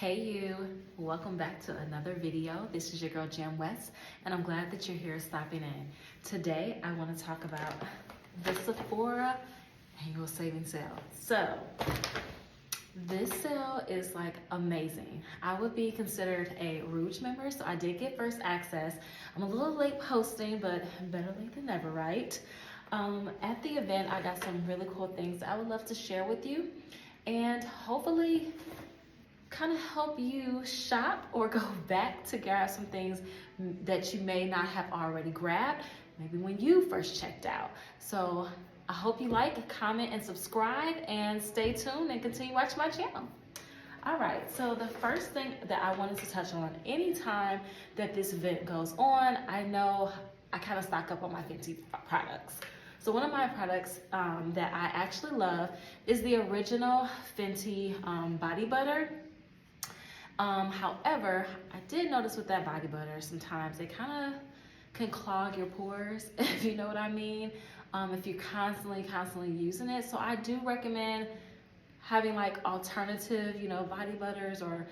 Hey you, welcome back to another video. This is your girl Jam West, and I'm glad that you're here stopping in. Today I want to talk about the Sephora annual savings sale. So this sale is like amazing. I would be considered a Rouge member, so I did get first access. I'm a little late posting, but better late than never, right? At the event, I got some really cool things I would love to share with you, and hopefully kind of help you shop or go back to grab some things that you may not have already grabbed, maybe when you first checked out. So I hope you like, comment, and subscribe, and stay tuned and continue watching my channel. All right, so the first thing that I wanted to touch on, anytime that this event goes on, I know I kind of stock up on my Fenty products. So one of my products that I actually love is the original Fenty body butter. However, I did notice with that body butter, sometimes it kind of can clog your pores, if you know what I mean, if you're constantly using it. So I do recommend having like alternative, body butters or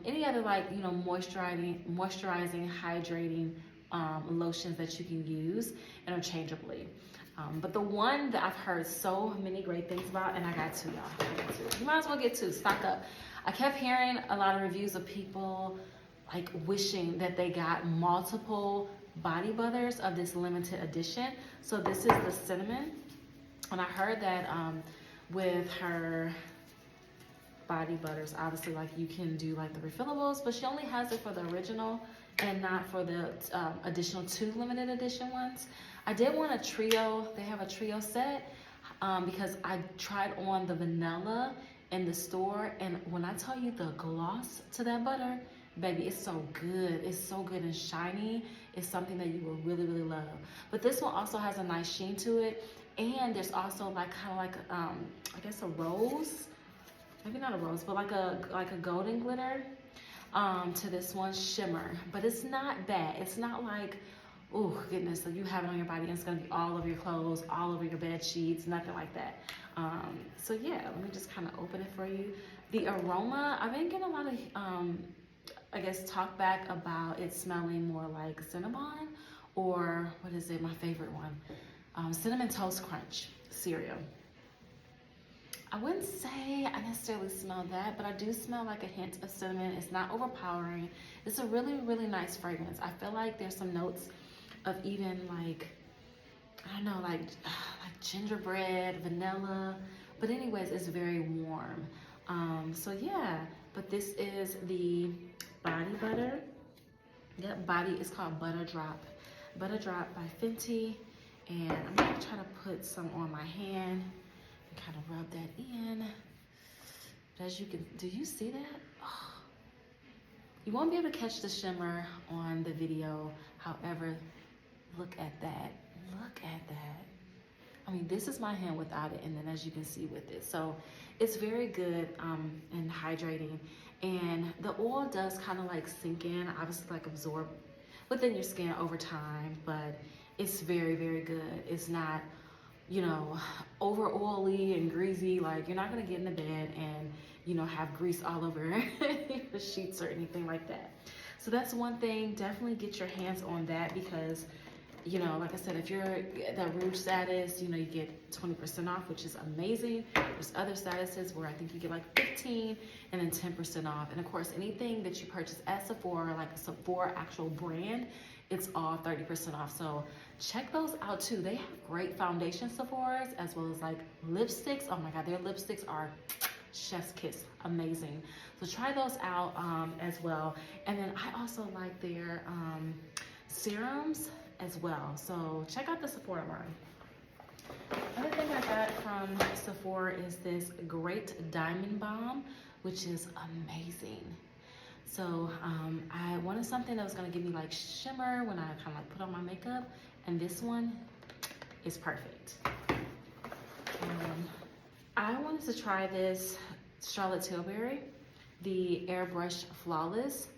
any other like, moisturizing, hydrating lotions that you can use interchangeably. But the one that I've heard so many great things about, and I got two, y'all. I got two. You might as well get two, stock up. I kept hearing a lot of reviews of people like wishing that they got multiple body butters of this limited edition. So this is the cinnamon, and I heard that with her body butters, obviously like you can do like the refillables, but she only has it for the original and not for the additional 2 limited edition ones. I did want a trio. They have a trio set because I tried on the vanilla in the store, and when I tell you the gloss to that butter, baby, it's so good. It's so good and shiny. It's something that you will really love. But this one also has a nice sheen to it, and there's also like kind of like I guess a rose, maybe not a rose, but like a golden glitter to this one shimmer. But it's not bad. It's not like, oh goodness, so you have it on your body and it's gonna be all over your clothes, all over your bed sheets, nothing like that. So yeah, let me just kind of open it for you. The aroma, I've been getting a lot of, I guess, talk back about it smelling more like cinnamon, or what is it, my favorite one, Cinnamon Toast Crunch cereal. I wouldn't say I necessarily smell that, but I do smell like a hint of cinnamon. It's not overpowering. It's a really nice fragrance. I feel like there's some notes of even like, I don't know, like gingerbread, vanilla, but anyways, it's very warm. So yeah, but this is the body butter. That body is called Butter Drop by Fenty, and I'm gonna try to put some on my hand and kind of rub that in. But as you can, do you see that? Oh. You won't be able to catch the shimmer on the video. However, look at that. Look at that. I mean, this is my hand without it, and then as you can see with it. So it's very good and hydrating. And the oil does kind of like sink in, obviously like absorb within your skin over time, but it's very good. It's not, over oily and greasy. Like, you're not gonna get into bed and, have grease all over your sheets or anything like that. So that's one thing. Definitely get your hands on that because, like I said, if you're that Rouge status, you get 20% off, which is amazing. There's other statuses where I think you get like 15 and then 10% off. And of course, anything that you purchase at Sephora, like a Sephora actual brand, it's all 30% off. So check those out too. They have great foundation Sephoras as well as like lipsticks. Oh my God, their lipsticks are chef's kiss, amazing. So try those out as well. And then I also like their serums as well. So check out the Sephora line. Another thing I got from Sephora is this Great Diamond Balm, which is amazing. So I wanted something that was gonna give me like shimmer when I kind of like put on my makeup, and this one is perfect. I wanted to try this Charlotte Tilbury, the Airbrush Flawless,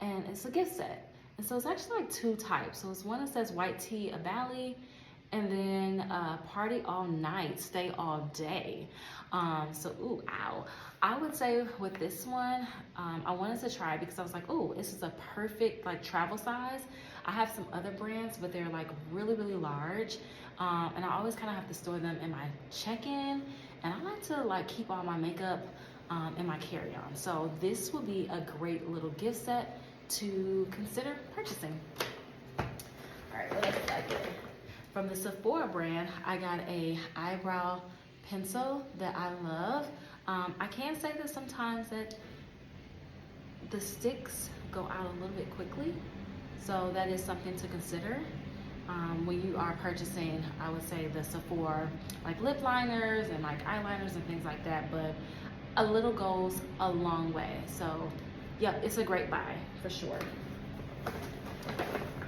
and it's a gift set. And so it's actually like 2 types. So it's one that says White Tea, a Bali, And then party all night, stay all day. So, ooh, ow. I would say with this one, I wanted to try it because I was like, ooh, this is a perfect like travel size. I have some other brands, but they're like really, really large. And I always kind of have to store them in my check-in. And I like to like keep all my makeup in my carry-on. So this would be a great little gift set to consider purchasing. All right, what else did I get? From the Sephora brand, I got a eyebrow pencil that I love. I can say that sometimes that the sticks go out a little bit quickly. So that is something to consider when you are purchasing, I would say, the Sephora like lip liners and like eyeliners and things like that. But a little goes a long way. So, yep, it's a great buy for sure.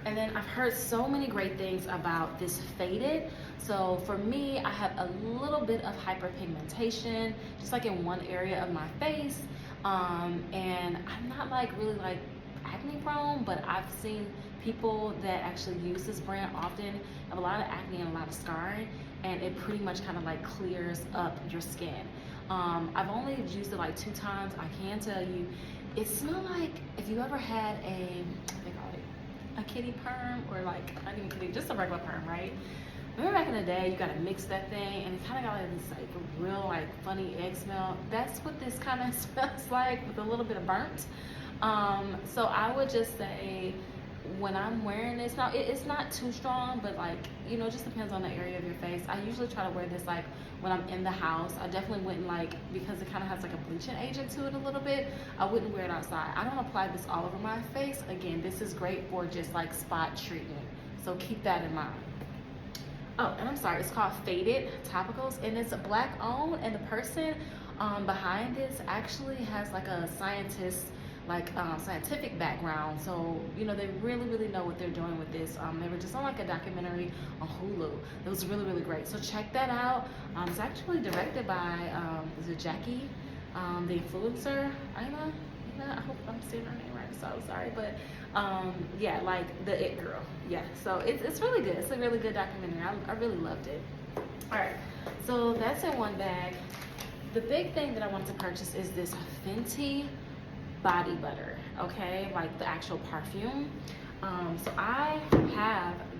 And then I've heard so many great things about this Faded. So for me, I have a little bit of hyperpigmentation, just like in one area of my face. And I'm not like really like acne prone, but I've seen people that actually use this brand often have a lot of acne and a lot of scarring, and it pretty much kind of like clears up your skin. I've only used it like 2 times. I can tell you, it smells like if you ever had a kitty perm, or like not even kitty, just a regular perm, right? Remember back in the day, you gotta mix that thing, and it kind of got like this like real like funny egg smell. That's what this kind of smells like, with a little bit of burnt. So I would just say, when I'm wearing this, now it's not too strong, but like, you know, it just depends on the area of your face. I usually try to wear this like when I'm in the house. I definitely wouldn't like, because it kind of has like a bleaching agent to it a little bit, I wouldn't wear it outside. I don't apply this all over my face. Again, this is great for just like spot treatment. So keep that in mind. Oh, and I'm sorry, it's called Faded Topicals, and it's Black owned, and the person behind this actually has like a scientific background, so you know, they really know what they're doing with this. They were just on like a documentary on Hulu. It was really great, so check that out. It's actually directed by is it Jackie, the influencer, Ina? I hope I'm saying her name right, so I'm sorry, but yeah, like the It Girl. Yeah, so it's really good. It's a really good documentary. I really loved it. All right, so that's in one bag. The big thing that I wanted to purchase is this Fenty body butter, okay, like the actual perfume. So I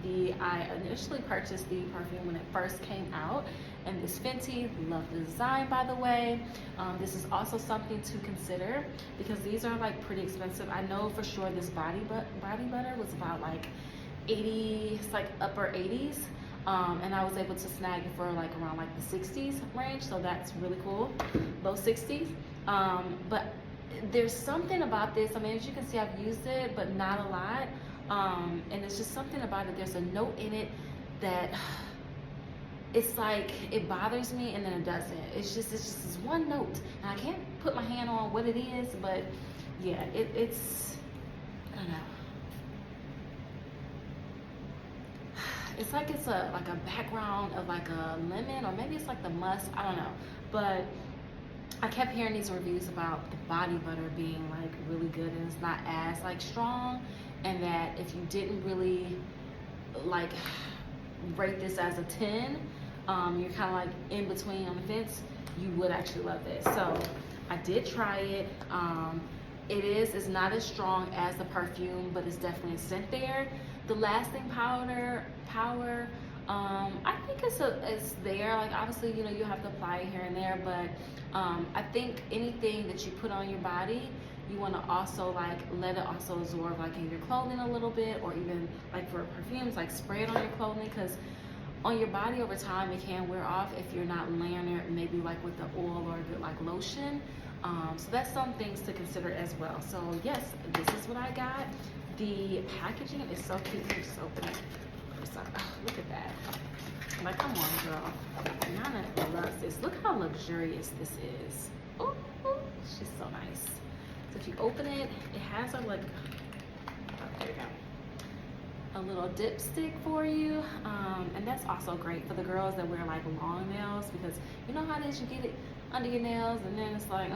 initially purchased the perfume when it first came out, and this Fenty, love the design, by the way. This is also something to consider because these are like pretty expensive. I know for sure this body butter was about like 80, it's like upper 80s. And I was able to snag it for like around like the 60s range, so that's really cool, low 60s. But there's something about this, I mean, as you can see, I've used it, but not a lot. And it's just something about it. There's a note in it that it's like, it bothers me and then it doesn't. It's just this one note. And I can't put my hand on what it is, but yeah, it's, I don't know. It's like it's like a background of like a lemon, or maybe it's like the musk, I don't know. But I kept hearing these reviews about the body butter being like really good, and it's not as like strong, and that if you didn't really like rate this as a 10, you're kind of like in between on the fence, you would actually love this. So I did try it. It's not as strong as the perfume, but it's definitely a scent there. The lasting power, I think it's there. Like obviously, you know, you have to apply it here and there, but I think anything that you put on your body, you want to also like let it also absorb like in your clothing a little bit, or even like for perfumes, like spray it on your clothing, because on your body over time it can wear off if you're not layering it maybe like with the oil or a good like lotion. So that's some things to consider as well. So yes, this is what I got. The packaging is so cute. Let me just open it. Oh, look at that. Like, come on, girl. Nana loves this. Look how luxurious this is. Oh, she's so nice. So if you open it, it has a like, oh, there you go, a little dipstick for you. And that's also great for the girls that wear like long nails, because you know how it is, you get it under your nails and then it's like,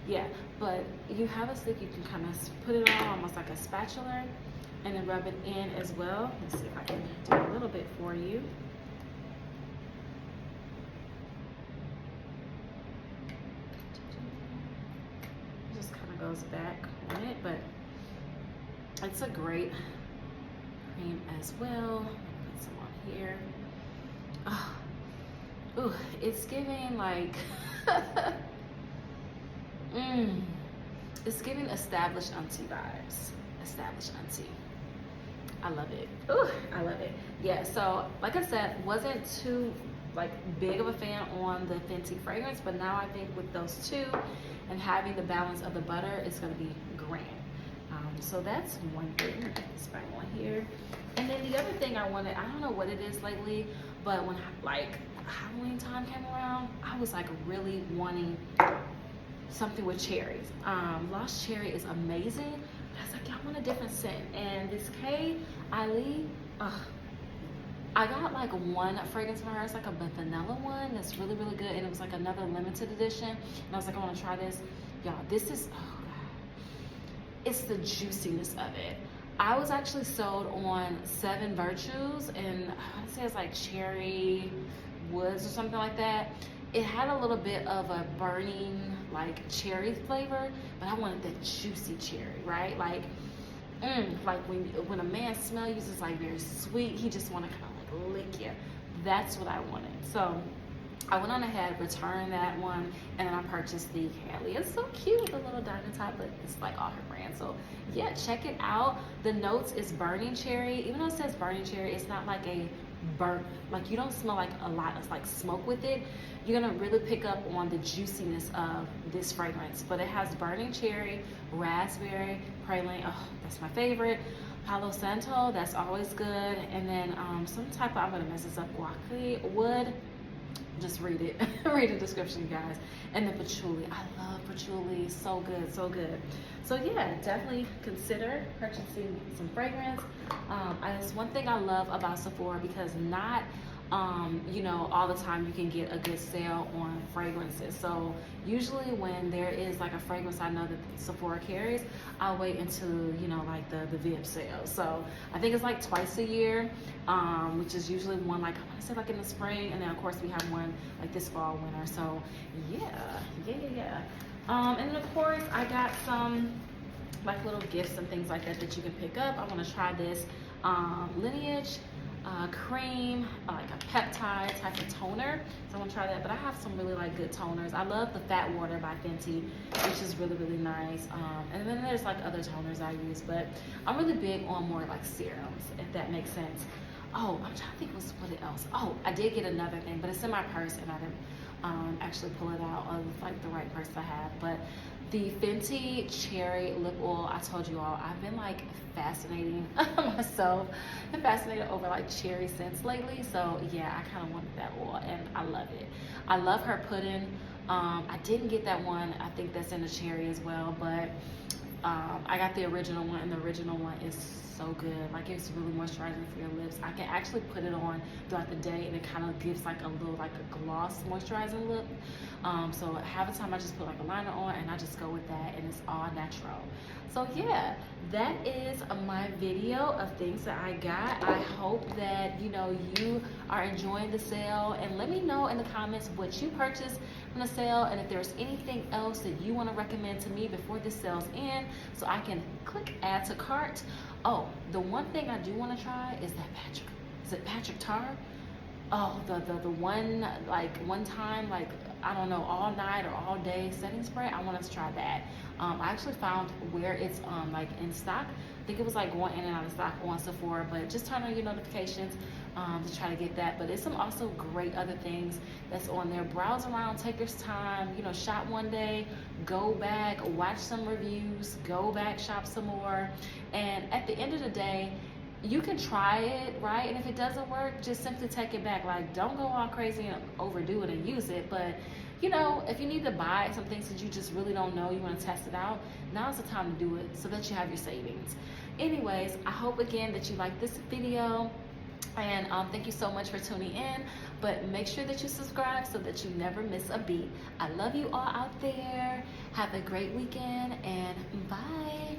yeah. But you have a stick, you can kind of put it on almost like a spatula, and then rub it in as well. Let's see if I can do a little bit for you. It just kind of goes back on it, but it's a great cream as well. Put some on here. Oh, ooh, it's giving like it's giving established auntie vibes. Established auntie. I love it. Ooh, I love it. Yeah, so like I said, wasn't too like big of a fan on the Fenty fragrance, but now I think with those two and having the balance of the butter, it's gonna be grand. So that's one thing. This right on here. And then the other thing I wanted, I don't know what it is lately, but when like Halloween time came around, I was like really wanting something with cherries. Lost Cherry is amazing, but I was like, I want a different scent. And this Kylie, I got like one fragrance from her. It's like a vanilla one that's really, really good. And it was like another limited edition. And I was like, I want to try this. Y'all, this is, oh God. It's the juiciness of it. I was actually sold on 7 Virtues, and I want to say it's like cherry woods or something like that. It had a little bit of a burning like cherry flavor, but I wanted that juicy cherry, right? Like when a man smells you, it's like very sweet. He just want to kind of like lick you. That's what I wanted. So I went on ahead, returned that one, and then I purchased the Kylie. It's so cute with the little diamond top, but it's like all her brand. So yeah, check it out. The notes is burning cherry. Even though it says burning cherry, it's not like a burnt, like you don't smell like a lot of like smoke with it. You're gonna really pick up on the juiciness of this fragrance. But it has burning cherry, raspberry, praline, oh, that's my favorite. Palo Santo, that's always good. And then some type of, I'm gonna mess this up, guacamole wood. Just read it. Read the description, you guys. And then patchouli. I love patchouli. So good, so good. So yeah, definitely consider purchasing some fragrance. It's one thing I love about Sephora, because not you know, all the time you can get a good sale on fragrances. So usually when there is like a fragrance I know that Sephora carries, I'll wait until, you know, like the VIB sale. So I think it's like twice a year, which is usually one, like I want to say like in the spring, and then of course we have one like this fall, winter. So yeah. And then of course I got some like little gifts and things like that that you can pick up. I want to try this Lineage cream, like a peptide type of toner. So I'm gonna try that, but I have some really like good toners. I love the Fat Water by Fenty, which is really, really nice. And then there's like other toners I use, but I'm really big on more like serums, if that makes sense. Oh, I'm trying to think what else. Oh, I did get another thing, but it's in my purse and I didn't actually pull it out of like the right purse I have. But the Fenty Cherry Lip Oil, I told you all, I've been like fascinating myself and fascinated over like cherry scents lately. So yeah, I kind of wanted that oil and I love it. I love her pudding. I didn't get that one. I think that's in the cherry as well, but I got the original one, and the original one is so good. Like, it's really moisturizing for your lips. I can actually put it on throughout the day, and it kind of gives like a little like a gloss moisturizing look. So half the time I just put like a liner on and I just go with that, and it's all natural. So yeah, that is my video of things that I got. I hope that, you know, you are enjoying the sale, and let me know in the comments what you purchased from the sale, and if there's anything else that you want to recommend to me before this sale's in, so I can click add to cart. Oh, the one thing I do want to try is that Patrick Tar. Oh, the one, like one time, like I don't know, all night or all day setting spray. I want to try that. I actually found where it's like in stock. I think it was like going in and out of stock on Sephora, but just turn on your notifications to try to get that. But there's some also great other things that's on there. Browse around, take your time, you know, shop one day, go back, watch some reviews, go back, shop some more, and at the end of the day, you can try it, right? And if it doesn't work, just simply take it back. Like, don't go all crazy and overdo it and use it. But, you know, if you need to buy some things that you just really don't know, you want to test it out, now's the time to do it so that you have your savings. Anyways, I hope again that you like this video. And thank you so much for tuning in. But make sure that you subscribe so that you never miss a beat. I love you all out there. Have a great weekend, and bye.